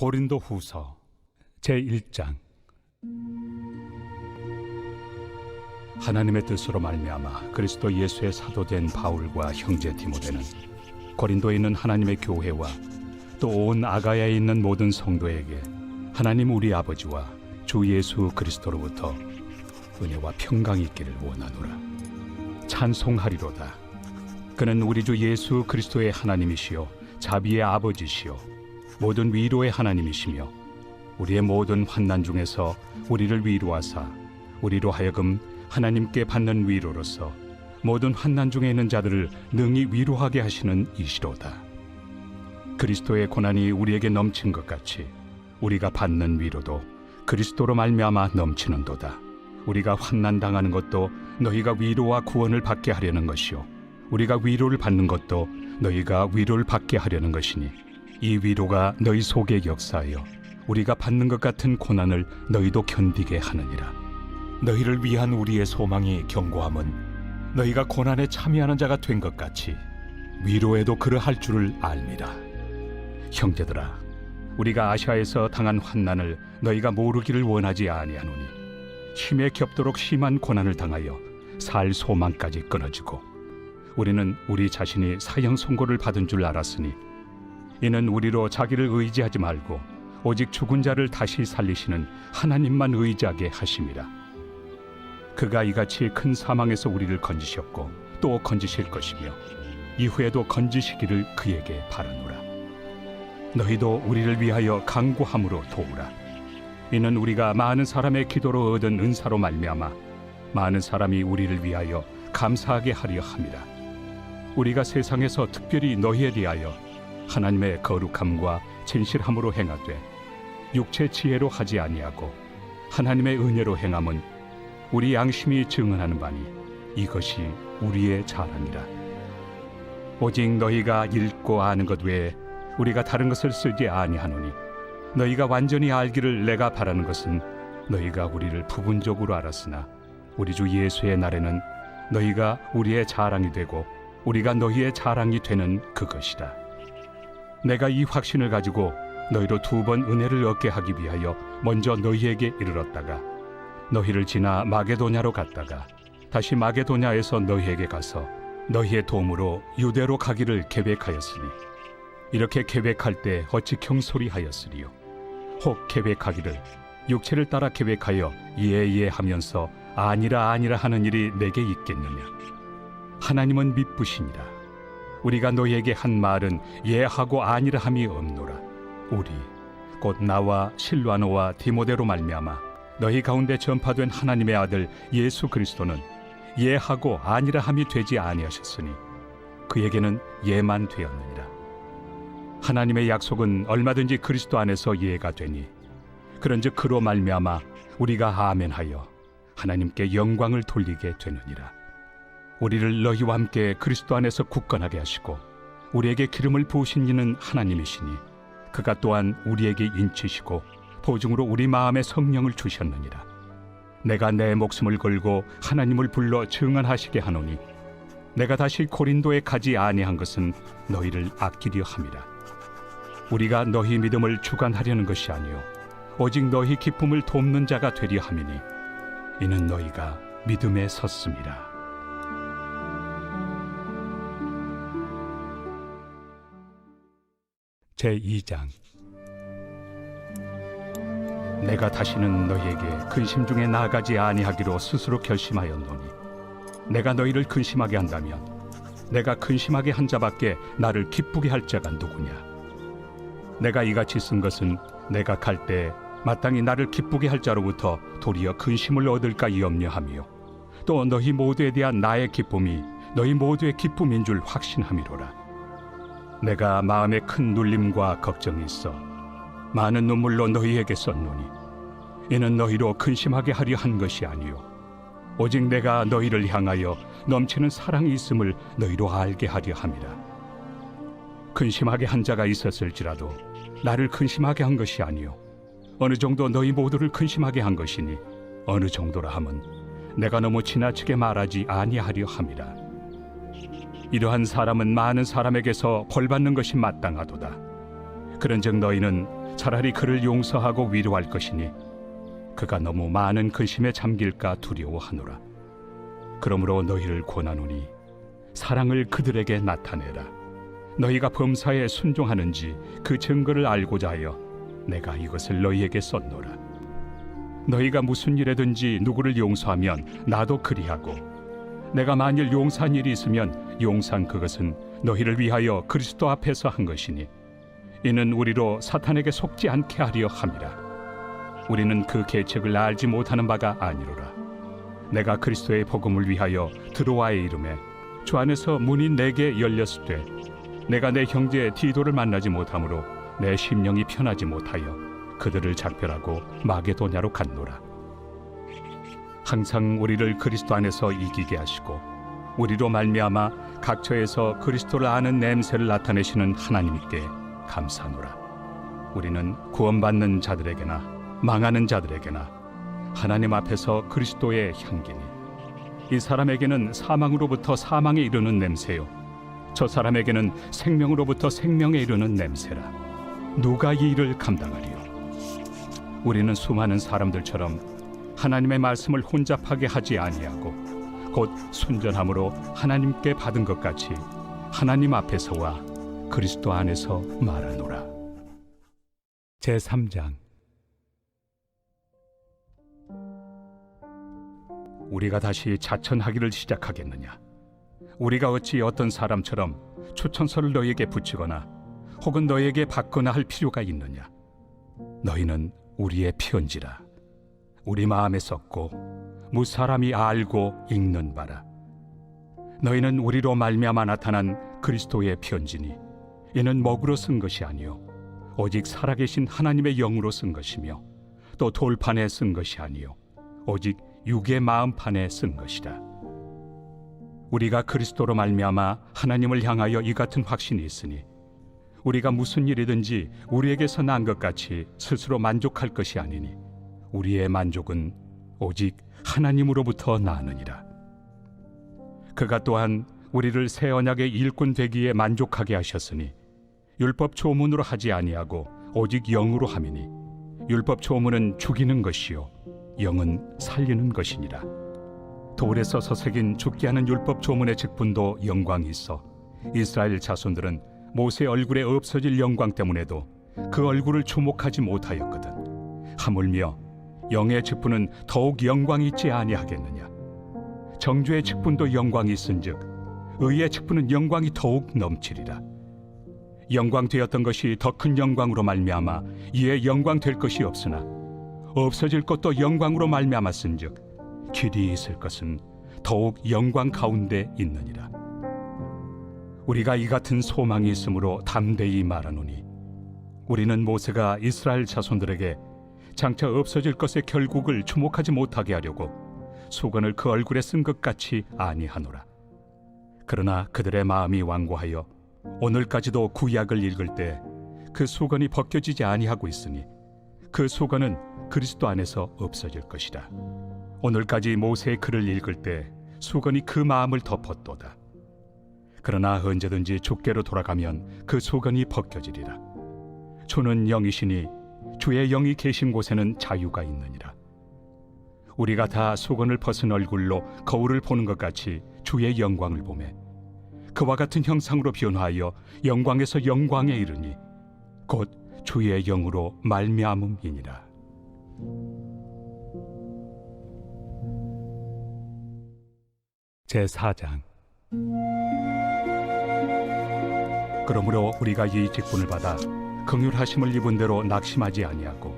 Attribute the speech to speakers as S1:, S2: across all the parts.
S1: 고린도후서 제1장. 하나님의 뜻으로 말미암아 그리스도 예수의 사도된 바울과 형제 디모데는 고린도에 있는 하나님의 교회와 또 온 아가야에 있는 모든 성도에게 하나님 우리 아버지와 주 예수 그리스도로부터 은혜와 평강이 있기를 원하노라. 찬송하리로다. 그는 우리 주 예수 그리스도의 하나님이시요 자비의 아버지시요 모든 위로의 하나님이시며 우리의 모든 환난 중에서 우리를 위로하사 우리로 하여금 하나님께 받는 위로로서 모든 환난 중에 있는 자들을 능히 위로하게 하시는 이시로다. 그리스도의 고난이 우리에게 넘친 것 같이 우리가 받는 위로도 그리스도로 말미암아 넘치는도다. 우리가 환난 당하는 것도 너희가 위로와 구원을 받게 하려는 것이요 우리가 위로를 받는 것도 너희가 위로를 받게 하려는 것이니 이 위로가 너희 속에 역사하여 우리가 받는 것 같은 고난을 너희도 견디게 하느니라. 너희를 위한 우리의 소망이 견고함은 너희가 고난에 참여하는 자가 된 것 같이 위로에도 그러할 줄을 알미라. 형제들아, 우리가 아시아에서 당한 환난을 너희가 모르기를 원하지 아니하노니 힘에 겹도록 심한 고난을 당하여 살 소망까지 끊어지고 우리는 우리 자신이 사형 선고를 받은 줄 알았으니 이는 우리로 자기를 의지하지 말고 오직 죽은 자를 다시 살리시는 하나님만 의지하게 하심이라. 그가 이같이 큰 사망에서 우리를 건지셨고 또 건지실 것이며 이후에도 건지시기를 그에게 바라노라. 너희도 우리를 위하여 간구함으로 도우라. 이는 우리가 많은 사람의 기도로 얻은 은사로 말미암아 많은 사람이 우리를 위하여 감사하게 하려 함이라. 우리가 세상에서 특별히 너희에 대하여 하나님의 거룩함과 진실함으로 행하되 육체 지혜로 하지 아니하고 하나님의 은혜로 행함은 우리 양심이 증언하는 바니 이것이 우리의 자랑이라. 오직 너희가 읽고 아는 것 외에 우리가 다른 것을 쓰지 아니하노니 너희가 완전히 알기를 내가 바라는 것은 너희가 우리를 부분적으로 알았으나 우리 주 예수의 날에는 너희가 우리의 자랑이 되고 우리가 너희의 자랑이 되는 그것이다. 내가 이 확신을 가지고 너희로 2번 은혜를 얻게 하기 위하여 먼저 너희에게 이르렀다가 너희를 지나 마게도냐로 갔다가 다시 마게도냐에서 너희에게 가서 너희의 도움으로 유대로 가기를 계획하였으니 이렇게 계획할 때 어찌 경솔이하였으리요. 혹 계획하기를 육체를 따라 계획하여 예하면서 아니라 하는 일이 내게 있겠느냐. 하나님은 미쁘시니라. 우리가 너희에게 한 말은 예하고 아니라 함이 없노라. 우리 곧 나와 실와노와 디모데로 말미암아 너희 가운데 전파된 하나님의 아들 예수 그리스도는 예하고 아니라 함이 되지 아니하셨으니 그에게는 예만 되었느니라. 하나님의 약속은 얼마든지 그리스도 안에서 예가 되니 그런즉 그로 말미암아 우리가 아멘하여 하나님께 영광을 돌리게 되느니라. 우리를 너희와 함께 그리스도 안에서 굳건하게 하시고 우리에게 기름을 부으신 이는 하나님이시니 그가 또한 우리에게 인치시고 보증으로 우리 마음에 성령을 주셨느니라. 내가 내 목숨을 걸고 하나님을 불러 증언하시게 하노니 내가 다시 고린도에 가지 아니한 것은 너희를 아끼려 함이라. 우리가 너희 믿음을 주관하려는 것이 아니요 오직 너희 기쁨을 돕는 자가 되려 함이니 이는 너희가 믿음에 섰음이라. 제2장. 내가 다시는 너희에게 근심 중에 나아가지 아니하기로 스스로 결심하였노니 내가 너희를 근심하게 한다면 내가 근심하게 한 자밖에 나를 기쁘게 할 자가 누구냐. 내가 이같이 쓴 것은 내가 갈 때 마땅히 나를 기쁘게 할 자로부터 도리어 근심을 얻을까 염려하며 또 너희 모두에 대한 나의 기쁨이 너희 모두의 기쁨인 줄 확신함이로라. 내가 마음에 큰 눌림과 걱정이 있어 많은 눈물로 너희에게 썼노니 이는 너희로 근심하게 하려 한 것이 아니요 오직 내가 너희를 향하여 넘치는 사랑이 있음을 너희로 알게 하려 함이라. 근심하게 한 자가 있었을지라도 나를 근심하게 한 것이 아니요 어느 정도 너희 모두를 근심하게 한 것이니 어느 정도라 함은 내가 너무 지나치게 말하지 아니하려 함이라. 이러한 사람은 많은 사람에게서 벌받는 것이 마땅하도다. 그런즉 너희는 차라리 그를 용서하고 위로할 것이니 그가 너무 많은 근심에 잠길까 두려워하노라. 그러므로 너희를 권하노니 사랑을 그들에게 나타내라. 너희가 범사에 순종하는지 그 증거를 알고자 하여 내가 이것을 너희에게 썼노라. 너희가 무슨 일에든지 누구를 용서하면 나도 그리하고, 내가 만일 용서한 일이 있으면 용서한 그것은 너희를 위하여 그리스도 앞에서 한 것이니 이는 우리로 사탄에게 속지 않게 하려 함이라. 우리는 그 계책을 알지 못하는 바가 아니로라. 내가 그리스도의 복음을 위하여 드로아에 이름에 주 안에서 문이 내게 열렸으되 내가 내 형제 디도를 만나지 못하므로 내 심령이 편하지 못하여 그들을 작별하고 마게도냐로 갔노라. 항상 우리를 그리스도 안에서 이기게 하시고 우리로 말미암아 각처에서 그리스도를 아는 냄새를 나타내시는 하나님께 감사하노라. 우리는 구원받는 자들에게나 망하는 자들에게나 하나님 앞에서 그리스도의 향기니 이 사람에게는 사망으로부터 사망에 이르는 냄새요 저 사람에게는 생명으로부터 생명에 이르는 냄새라. 누가 이 일을 감당하리요? 우리는 수많은 사람들처럼 하나님의 말씀을 혼잡하게 하지 아니하고 곧 순전함으로 하나님께 받은 것 같이 하나님 앞에서와 그리스도 안에서 말하노라. 제3장. 우리가 다시 자천하기를 시작하겠느냐? 우리가 어찌 어떤 사람처럼 추천서를 너희에게 붙이거나 혹은 너희에게 받거나 할 필요가 있느냐? 너희는 우리의 편지라. 우리 마음에 썼고 무사람이 알고 읽는 바라. 너희는 우리로 말미암아 나타난 그리스도의 편지니 이는 먹으로 쓴 것이 아니요 오직 살아계신 하나님의 영으로 쓴 것이며 또 돌판에 쓴 것이 아니요 오직 육의 마음판에 쓴 것이라. 우리가 그리스도로 말미암아 하나님을 향하여 이 같은 확신이 있으니 우리가 무슨 일이든지 우리에게서 난 것 같이 스스로 만족할 것이 아니니 우리의 만족은 오직 하나님으로부터 나느니라. 그가 또한 우리를 새 언약의 일꾼 되기에 만족하게 하셨으니 율법 조문으로 하지 아니하고 오직 영으로 함이니 율법 조문은 죽이는 것이요 영은 살리는 것이니라. 돌에 써서 새긴 죽게 하는 율법 조문의 직분도 영광이 있어 이스라엘 자손들은 모세 얼굴에 없어질 영광 때문에도 그 얼굴을 주목하지 못하였거든. 하물며 영의 직분은 더욱 영광이 있지 아니하겠느냐? 정죄의 직분도 영광이 있은즉 의의 직분은 영광이 더욱 넘치리라. 영광 되었던 것이 더 큰 영광으로 말미암아 이에 영광 될 것이 없으나 없어질 것도 영광으로 말미암았은즉 길이 있을 것은 더욱 영광 가운데 있느니라. 우리가 이 같은 소망이 있으므로 담대히 말하노니 우리는 모세가 이스라엘 자손들에게 장차 없어질 것의 결국을 주목하지 못하게 하려고 수건을 그 얼굴에 쓴 것 같이 아니하노라. 그러나 그들의 마음이 완고하여 오늘까지도 구약을 읽을 때 그 수건이 벗겨지지 아니하고 있으니 그 수건은 그리스도 안에서 없어질 것이라. 오늘까지 모세의 글을 읽을 때 수건이 그 마음을 덮었도다. 그러나 언제든지 주께로 돌아가면 그 수건이 벗겨지리라. 주는 영이시니 주의 영이 계신 곳에는 자유가 있느니라. 우리가 다 수건을 벗은 얼굴로 거울을 보는 것 같이 주의 영광을 보매 그와 같은 형상으로 변화하여 영광에서 영광에 이르니 곧 주의 영으로 말미암음이니라. 제4장. 그러므로 우리가 이 직분을 받아 긍휼하심을 입은 대로 낙심하지 아니하고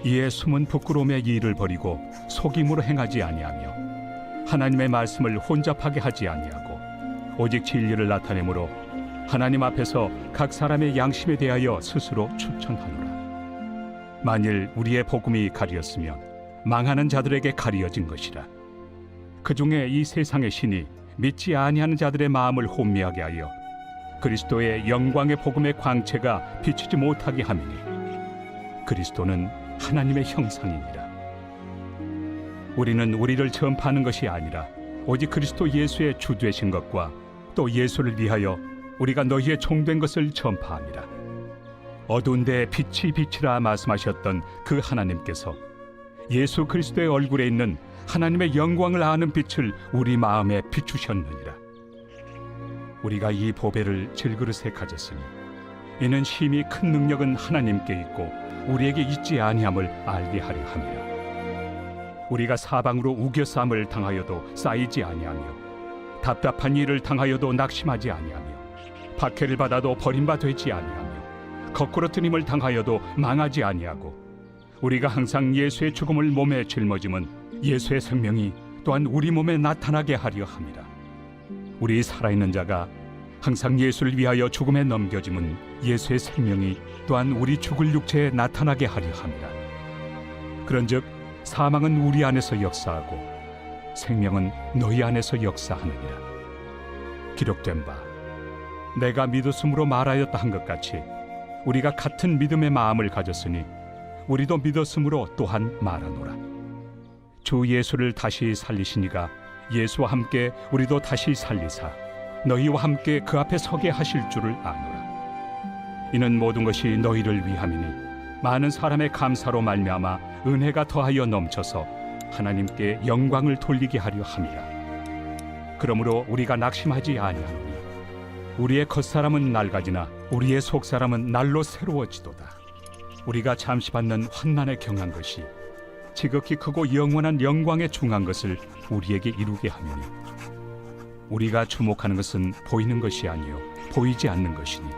S1: 이에 숨은 부끄러움의 일을 버리고 속임으로 행하지 아니하며 하나님의 말씀을 혼잡하게 하지 아니하고 오직 진리를 나타내므로 하나님 앞에서 각 사람의 양심에 대하여 스스로 추천하노라. 만일 우리의 복음이 가리었으면 망하는 자들에게 가리어진 것이라. 그 중에 이 세상의 신이 믿지 아니하는 자들의 마음을 혼미하게 하여 그리스도의 영광의 복음의 광채가 비치지 못하게 함이니 그리스도는 하나님의 형상이니라. 우리는 우리를 전파하는 것이 아니라 오직 그리스도 예수의 주 되신 것과 또 예수를 위하여 우리가 너희의 종된 것을 전파함이라. 어두운 데 빛이 비치라 말씀하셨던 그 하나님께서 예수 그리스도의 얼굴에 있는 하나님의 영광을 아는 빛을 우리 마음에 비추셨느니라. 우리가 이 보배를 질그릇에 가졌으니 이는 심히 큰 능력은 하나님께 있고 우리에게 있지 아니함을 알게 하려 함이라. 우리가 사방으로 우겨싸움을 당하여도 쌓이지 아니하며 답답한 일을 당하여도 낙심하지 아니하며 박해를 받아도 버림받 되지 아니하며 거꾸로 뜨림을 당하여도 망하지 아니하고 우리가 항상 예수의 죽음을 몸에 짊어짐은 예수의 생명이 또한 우리 몸에 나타나게 하려 함이라. 우리 살아있는 자가 항상 예수를 위하여 죽음에 넘겨짐은 예수의 생명이 또한 우리 죽을 육체에 나타나게 하려 함이라. 그런즉 사망은 우리 안에서 역사하고 생명은 너희 안에서 역사하느니라. 기록된 바 내가 믿었으므로 말하였다 한 것 같이 우리가 같은 믿음의 마음을 가졌으니 우리도 믿었으므로 또한 말하노라. 주 예수를 다시 살리시니가 예수와 함께 우리도 다시 살리사 너희와 함께 그 앞에 서게 하실 줄을 아노라. 이는 모든 것이 너희를 위함이니 많은 사람의 감사로 말미암아 은혜가 더하여 넘쳐서 하나님께 영광을 돌리게 하려 함이라. 그러므로 우리가 낙심하지 아니하노니 우리의 겉사람은 낡아지나 우리의 속사람은 날로 새로워지도다. 우리가 잠시 받는 환난에 경한 것이 지극히 크고 영원한 영광에 중한 것을 우리에게 이루게 하매니 우리가 주목하는 것은 보이는 것이 아니요 보이지 않는 것이니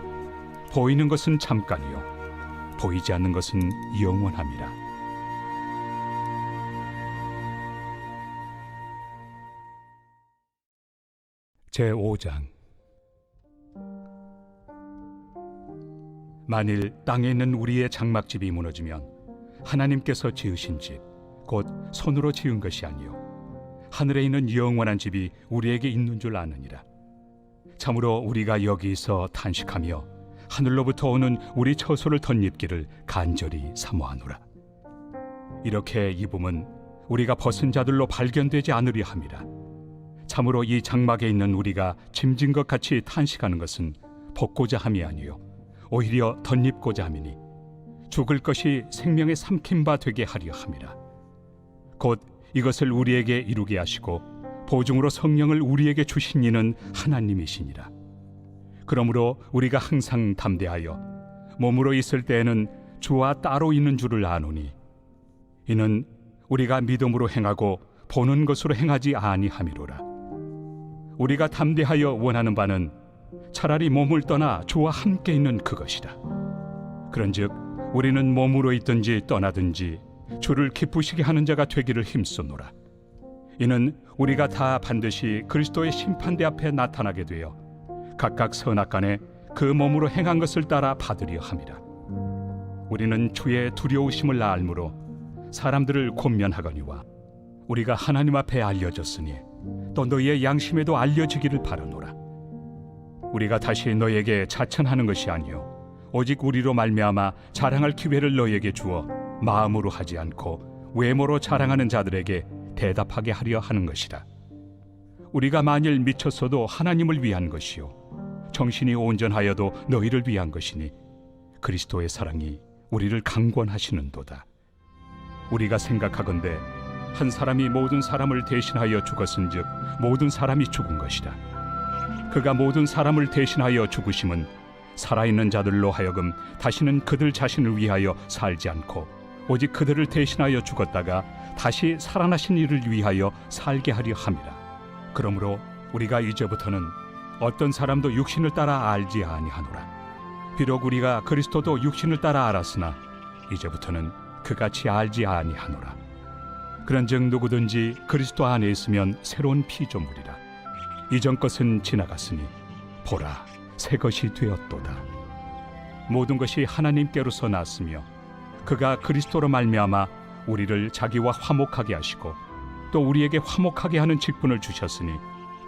S1: 보이는 것은 잠깐이요 보이지 않는 것은 영원함이라. 제5장. 만일 땅에 있는 우리의 장막집이 무너지면 하나님께서 지으신 집 곧 손으로 지은 것이 아니요 하늘에 있는 영원한 집이 우리에게 있는 줄 아느니라. 참으로 우리가 여기서 탄식하며 하늘로부터 오는 우리 처소를 덧입기를 간절히 사모하노라. 이렇게 입음은 우리가 벗은 자들로 발견되지 않으려 함이라. 참으로 이 장막에 있는 우리가 짐진 것 같이 탄식하는 것은 벗고자 함이 아니요 오히려 덧입고자 함이니 죽을 것이 생명에 삼킨 바 되게 하려 함이라. 곧 이것을 우리에게 이루게 하시고 보증으로 성령을 우리에게 주신 이는 하나님이시니라. 그러므로 우리가 항상 담대하여 몸으로 있을 때에는 주와 따로 있는 줄을 아노니 이는 우리가 믿음으로 행하고 보는 것으로 행하지 아니함이로라. 우리가 담대하여 원하는 바는 차라리 몸을 떠나 주와 함께 있는 그것이라. 그런즉 우리는 몸으로 있든지 떠나든지 주를 기쁘시게 하는 자가 되기를 힘쓰노라. 이는 우리가 다 반드시 그리스도의 심판대 앞에 나타나게 되어 각각 선악간에 그 몸으로 행한 것을 따라 받으려 함이라. 우리는 주의 두려우심을 알므로 사람들을 권면하거니와 우리가 하나님 앞에 알려졌으니 또 너희의 양심에도 알려지기를 바라노라. 우리가 다시 너희에게 자천하는 것이 아니요 오직 우리로 말미암아 자랑할 기회를 너희에게 주어 마음으로 하지 않고 외모로 자랑하는 자들에게 대답하게 하려 하는 것이라. 우리가 만일 미쳤어도 하나님을 위한 것이요 정신이 온전하여도 너희를 위한 것이니 그리스도의 사랑이 우리를 강권하시는도다. 우리가 생각하건대 한 사람이 모든 사람을 대신하여 죽었은즉 모든 사람이 죽은 것이라. 그가 모든 사람을 대신하여 죽으심은 살아있는 자들로 하여금 다시는 그들 자신을 위하여 살지 않고 오직 그들을 대신하여 죽었다가 다시 살아나신 이를 위하여 살게 하려 함이라. 그러므로 우리가 이제부터는 어떤 사람도 육신을 따라 알지 아니하노라. 비록 우리가 그리스도도 육신을 따라 알았으나 이제부터는 그같이 알지 아니하노라. 그런즉 누구든지 그리스도 안에 있으면 새로운 피조물이라. 이전 것은 지나갔으니 보라 새 것이 되었도다. 모든 것이 하나님께로서 났으며 그가 그리스도로 말미암아 우리를 자기와 화목하게 하시고 또 우리에게 화목하게 하는 직분을 주셨으니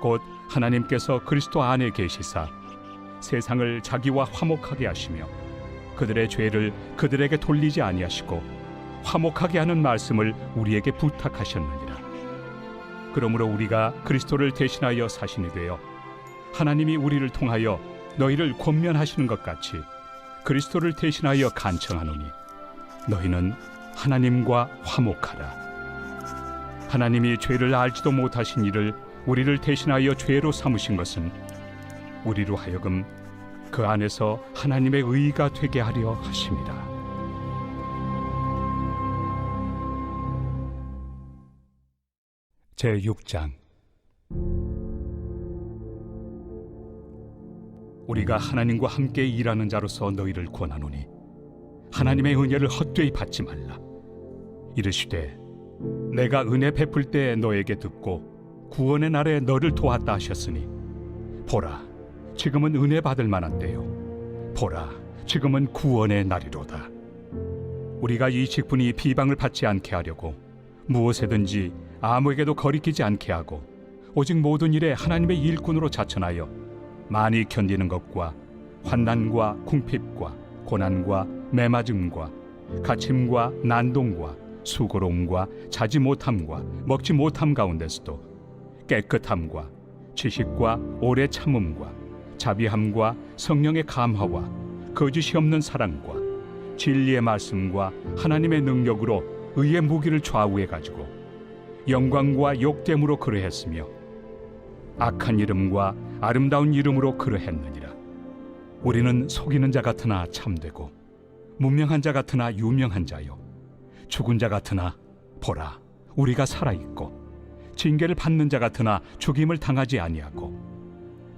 S1: 곧 하나님께서 그리스도 안에 계시사 세상을 자기와 화목하게 하시며 그들의 죄를 그들에게 돌리지 아니하시고 화목하게 하는 말씀을 우리에게 부탁하셨느니라. 그러므로 우리가 그리스도를 대신하여 사신이 되어 하나님이 우리를 통하여 너희를 권면하시는 것 같이 그리스도를 대신하여 간청하노니 너희는 하나님과 화목하라. 하나님이 죄를 알지도 못하신 이를 우리를 대신하여 죄로 삼으신 것은 우리로 하여금 그 안에서 하나님의 의가 되게 하려 하심이라. 제6장. 우리가 하나님과 함께 일하는 자로서 너희를 권하노니 하나님의 은혜를 헛되이 받지 말라. 이르시되 내가 은혜 베풀 때 너에게 듣고 구원의 날에 너를 도왔다 하셨으니 보라, 지금은 은혜 받을 만한 때요, 보라, 지금은 구원의 날이로다. 우리가 이 직분이 비방을 받지 않게 하려고 무엇에든지 아무에게도 거리끼지 않게 하고 오직 모든 일에 하나님의 일꾼으로 자천하여 많이 견디는 것과 환난과 궁핍과 고난과 매맞음과 갇힘과 난동과 수고로움과 자지 못함과 먹지 못함 가운데서도 깨끗함과 지식과 오래 참음과 자비함과 성령의 감화와 거짓이 없는 사랑과 진리의 말씀과 하나님의 능력으로 의의 무기를 좌우해 가지고 영광과 욕됨으로 그러했으며 악한 이름과 아름다운 이름으로 그러했느니라. 우리는 속이는 자 같으나 참되고 문명한 자 같으나 유명한 자요, 죽은 자 같으나 보라 우리가 살아있고 징계를 받는 자 같으나 죽임을 당하지 아니하고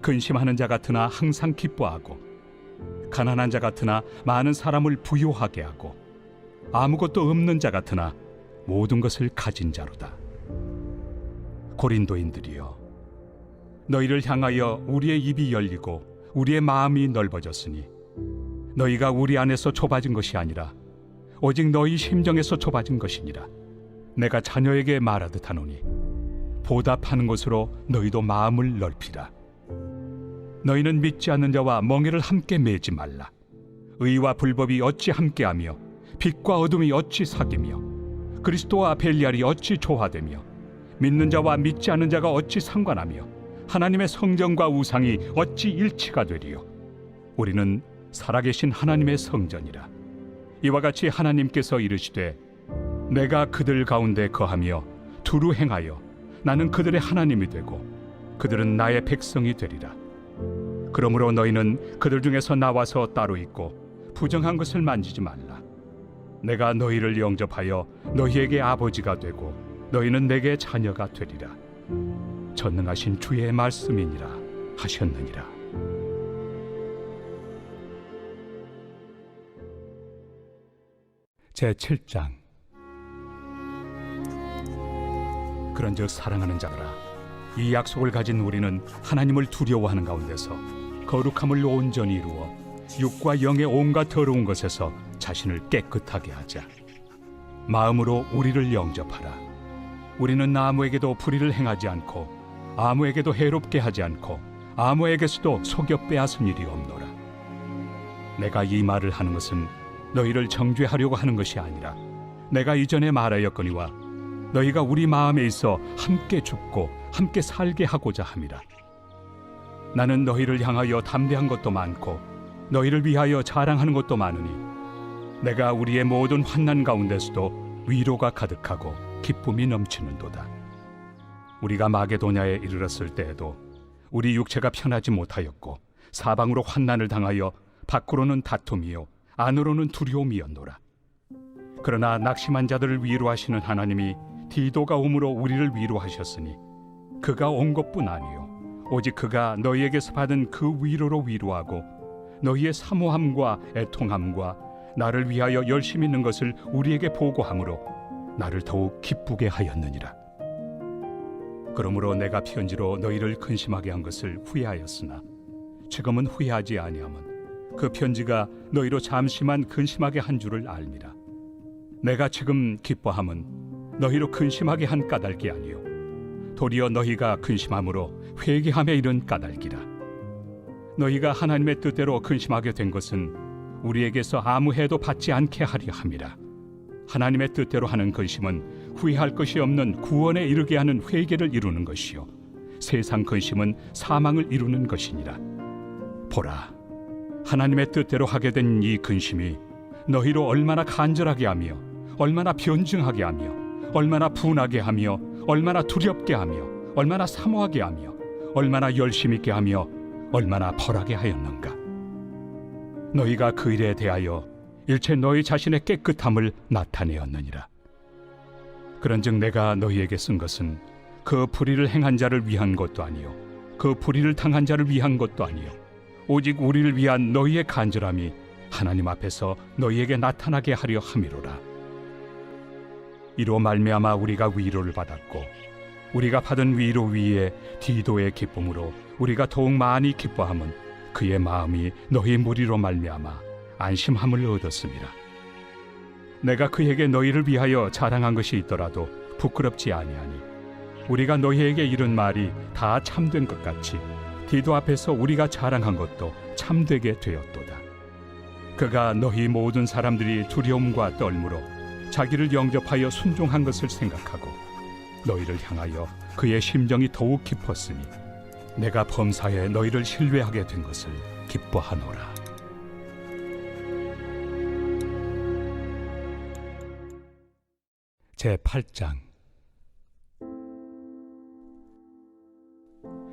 S1: 근심하는 자 같으나 항상 기뻐하고 가난한 자 같으나 많은 사람을 부유하게 하고 아무것도 없는 자 같으나 모든 것을 가진 자로다. 고린도인들이여, 너희를 향하여 우리의 입이 열리고 우리의 마음이 넓어졌으니 너희가 우리 안에서 좁아진 것이 아니라 오직 너희 심정에서 좁아진 것이니라. 내가 자녀에게 말하듯 하노니 보답하는 것으로 너희도 마음을 넓히라. 너희는 믿지 않는 자와 멍에를 함께 매지 말라. 의와 불법이 어찌 함께하며 빛과 어둠이 어찌 사귀며 그리스도와 벨리알이 어찌 조화되며 믿는 자와 믿지 않는 자가 어찌 상관하며 하나님의 성전과 우상이 어찌 일치가 되리요. 우리는 살아계신 하나님의 성전이라. 이와 같이 하나님께서 이르시되 내가 그들 가운데 거하며 두루 행하여 나는 그들의 하나님이 되고 그들은 나의 백성이 되리라. 그러므로 너희는 그들 중에서 나와서 따로 있고 부정한 것을 만지지 말라. 내가 너희를 영접하여 너희에게 아버지가 되고 너희는 내게 자녀가 되리라. 전능하신 주의 말씀이니라 하셨느니라. 제7장. 그런즉 사랑하는 자들아, 이 약속을 가진 우리는 하나님을 두려워하는 가운데서 거룩함을 온전히 이루어 육과 영의 온갖 더러운 것에서 자신을 깨끗하게 하자. 마음으로 우리를 영접하라. 우리는 아무에게도 불의를 행하지 않고 아무에게도 해롭게 하지 않고 아무에게서도 속여 빼앗은 일이 없노라. 내가 이 말을 하는 것은 너희를 정죄하려고 하는 것이 아니라 내가 이전에 말하였거니와 너희가 우리 마음에 있어 함께 죽고 함께 살게 하고자 함이라. 나는 너희를 향하여 담대한 것도 많고 너희를 위하여 자랑하는 것도 많으니 내가 우리의 모든 환난 가운데서도 위로가 가득하고 기쁨이 넘치는도다. 우리가 마게도냐에 이르렀을 때에도 우리 육체가 편하지 못하였고 사방으로 환난을 당하여 밖으로는 다툼이요 안으로는 두려움이었노라. 그러나 낙심한 자들을 위로하시는 하나님이 디도가 옴으로 우리를 위로하셨으니 그가 온 것뿐 아니요 오직 그가 너희에게서 받은 그 위로로 위로하고 너희의 사모함과 애통함과 나를 위하여 열심히 있는 것을 우리에게 보고함으로 나를 더욱 기쁘게 하였느니라. 그러므로 내가 편지로 너희를 근심하게 한 것을 후회하였으나 지금은 후회하지 아니함은 그 편지가 너희로 잠시만 근심하게 한 줄을 알미라. 내가 지금 기뻐함은 너희로 근심하게 한 까닭이 아니요 도리어 너희가 근심함으로 회개함에 이른 까닭이라. 너희가 하나님의 뜻대로 근심하게 된 것은 우리에게서 아무 해도 받지 않게 하려 함이라. 하나님의 뜻대로 하는 근심은 후회할 것이 없는 구원에 이르게 하는 회개를 이루는 것이요 세상 근심은 사망을 이루는 것이니라. 보라, 하나님의 뜻대로 하게 된 이 근심이 너희로 얼마나 간절하게 하며 얼마나 변증하게 하며 얼마나 분하게 하며 얼마나 두렵게 하며 얼마나 사모하게 하며 얼마나 열심 있게 하며 얼마나 벌하게 하였는가. 너희가 그 일에 대하여 일체 너희 자신의 깨끗함을 나타내었느니라. 그런즉 내가 너희에게 쓴 것은 그 불의를 행한 자를 위한 것도 아니요 그 불의를 당한 자를 위한 것도 아니요 오직 우리를 위한 너희의 간절함이 하나님 앞에서 너희에게 나타나게 하려 함이로라. 이로 말미암아 우리가 위로를 받았고 우리가 받은 위로 위에 디도의 기쁨으로 우리가 더욱 많이 기뻐함은 그의 마음이 너희 무리로 말미암아 안심함을 얻었습니다. 내가 그에게 너희를 위하여 자랑한 것이 있더라도 부끄럽지 아니하니 우리가 너희에게 이른 말이 다 참된 것 같이 디도 앞에서 우리가 자랑한 것도 참되게 되었도다. 그가 너희 모든 사람들이 두려움과 떨므로 자기를 영접하여 순종한 것을 생각하고 너희를 향하여 그의 심정이 더욱 깊었으니 내가 범사에 너희를 신뢰하게 된 것을 기뻐하노라. 제8장.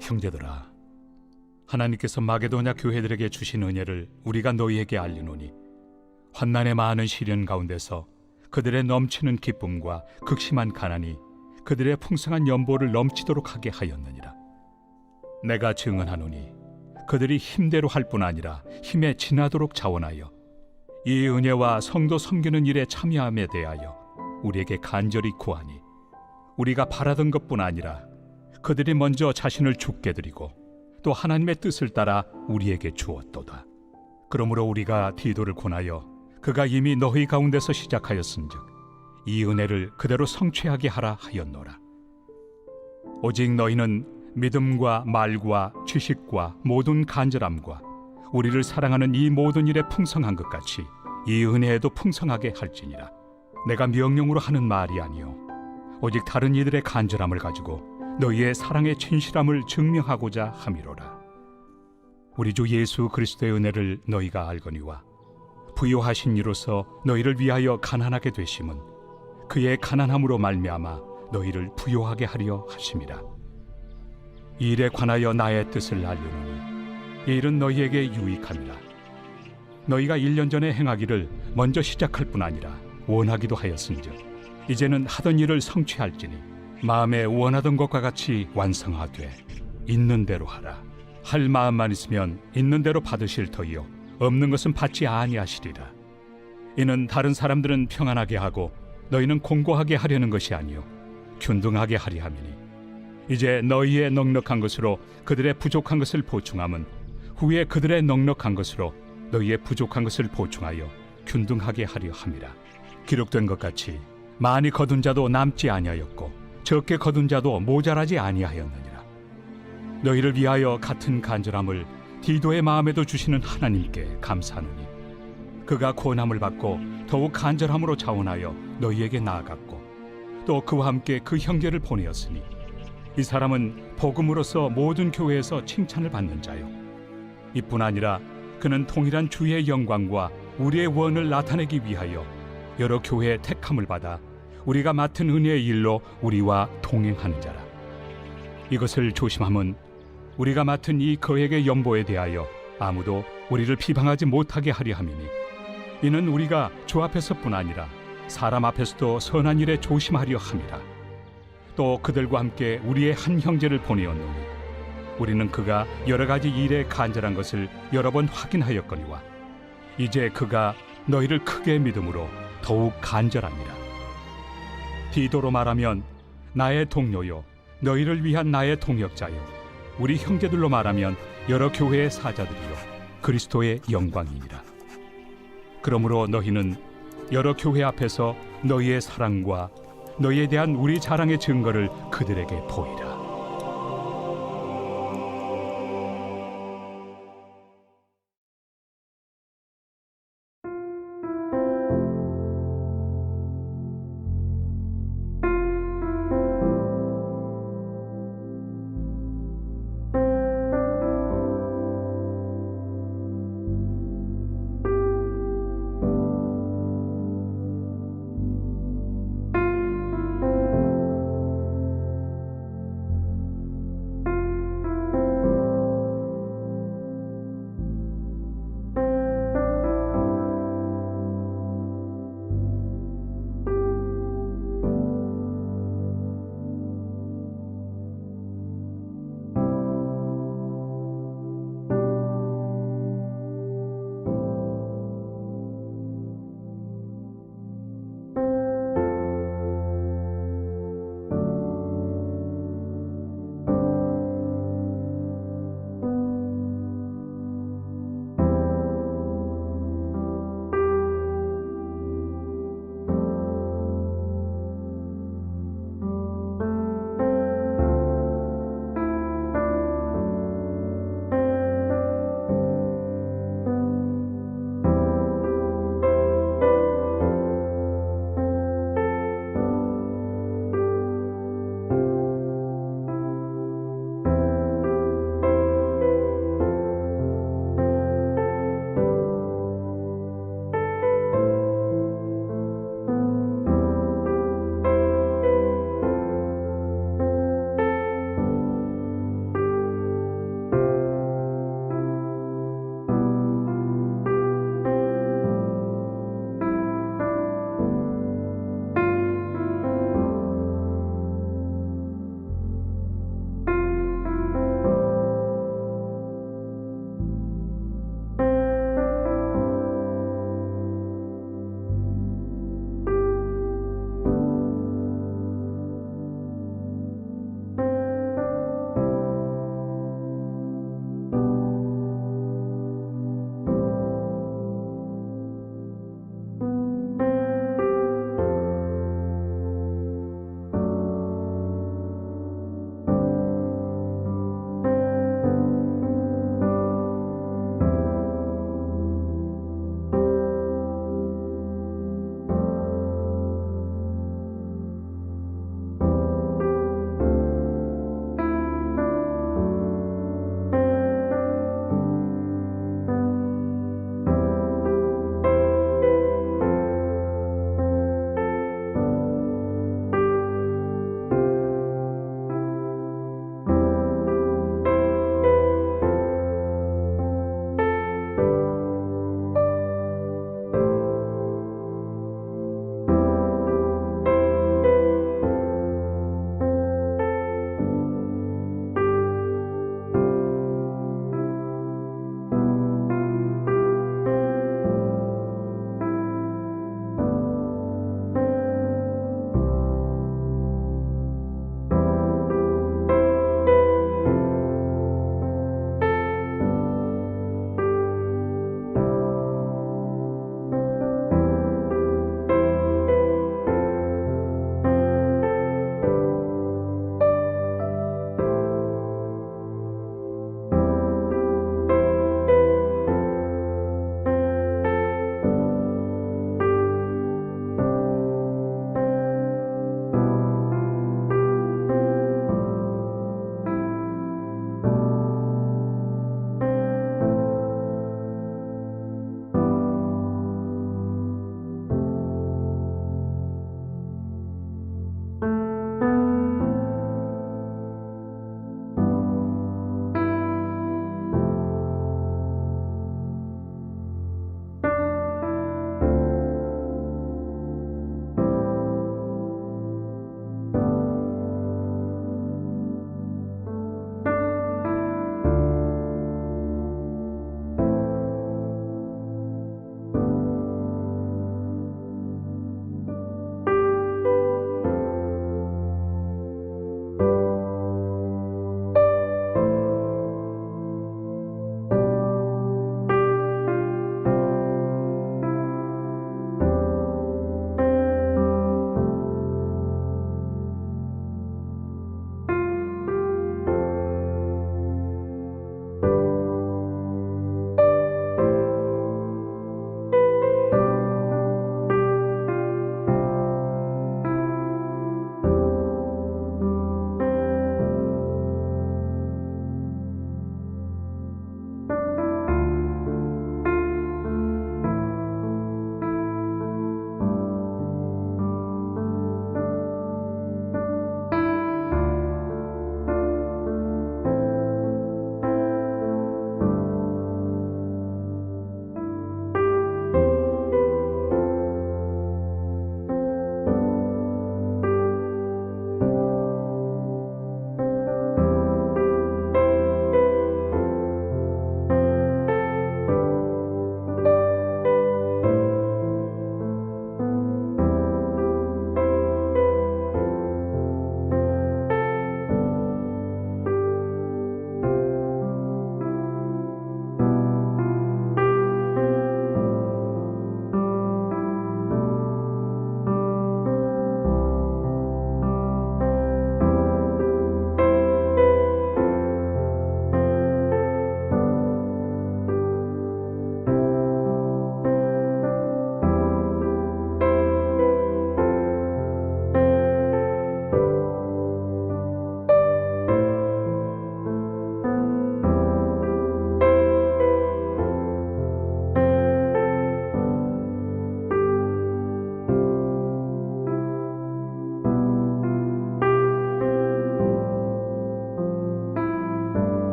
S1: 형제들아, 하나님께서 마게도냐 교회들에게 주신 은혜를 우리가 너희에게 알리노니 환난의 많은 시련 가운데서 그들의 넘치는 기쁨과 극심한 가난이 그들의 풍성한 연보를 넘치도록 하게 하였느니라. 내가 증언하노니 그들이 힘대로 할 뿐 아니라 힘에 지나도록 자원하여 이 은혜와 성도 섬기는 일에 참여함에 대하여 우리에게 간절히 구하니 우리가 바라던 것뿐 아니라 그들이 먼저 자신을 주께 드리고 또 하나님의 뜻을 따라 우리에게 주었도다. 그러므로 우리가 디도를 권하여 그가 이미 너희 가운데서 시작하였은즉 이 은혜를 그대로 성취하게 하라 하였노라. 오직 너희는 믿음과 말과 지식과 모든 간절함과 우리를 사랑하는 이 모든 일에 풍성한 것 같이 이 은혜에도 풍성하게 할지니라. 내가 명령으로 하는 말이 아니요 오직 다른 이들의 간절함을 가지고 너희의 사랑의 진실함을 증명하고자 함이로라. 우리 주 예수 그리스도의 은혜를 너희가 알거니와 부요하신 이로서 너희를 위하여 가난하게 되심은 그의 가난함으로 말미암아 너희를 부요하게 하려 하심이라. 이 일에 관하여 나의 뜻을 알려노니 이 일은 너희에게 유익함이라. 너희가 1년 전에 행하기를 먼저 시작할 뿐 아니라 원하기도 하였은즉 이제는 하던 일을 성취할지니 마음에 원하던 것과 같이 완성하되 있는 대로 하라. 할 마음만 있으면 있는 대로 받으실 터이요 없는 것은 받지 아니하시리라. 이는 다른 사람들은 평안하게 하고 너희는 공고하게 하려는 것이 아니요 균등하게 하리 함이니 이제 너희의 넉넉한 것으로 그들의 부족한 것을 보충함은 후에 그들의 넉넉한 것으로 너희의 부족한 것을 보충하여 균등하게 하려 함이라. 기록된 것 같이 많이 거둔 자도 남지 아니하였고 적게 거둔 자도 모자라지 아니하였느니라. 너희를 위하여 같은 간절함을 디도의 마음에도 주시는 하나님께 감사하노니 그가 권함을 받고 더욱 간절함으로 자원하여 너희에게 나아갔고 또 그와 함께 그 형제를 보내었으니 이 사람은 복음으로서 모든 교회에서 칭찬을 받는 자요 이뿐 아니라 그는 통일한 주의 영광과 우리의 원을 나타내기 위하여 여러 교회의 택함을 받아 우리가 맡은 은혜의 일로 우리와 동행하는 자라. 이것을 조심함은 우리가 맡은 이 거액의 연보에 대하여 아무도 우리를 비방하지 못하게 하려 함이니 이는 우리가 주 앞에서뿐 아니라 사람 앞에서도 선한 일에 조심하려 함이라. 또 그들과 함께 우리의 한 형제를 보내었노니 우리는 그가 여러 가지 일에 간절한 것을 여러 번 확인하였거니와 이제 그가 너희를 크게 믿음으로 더욱 간절합니다. 디도로 말하면 나의 동료요 너희를 위한 나의 동역자요 우리 형제들로 말하면 여러 교회의 사자들이요 그리스도의 영광이니라. 그러므로 너희는 여러 교회 앞에서 너희의 사랑과 너희에 대한 우리 자랑의 증거를 그들에게 보이라.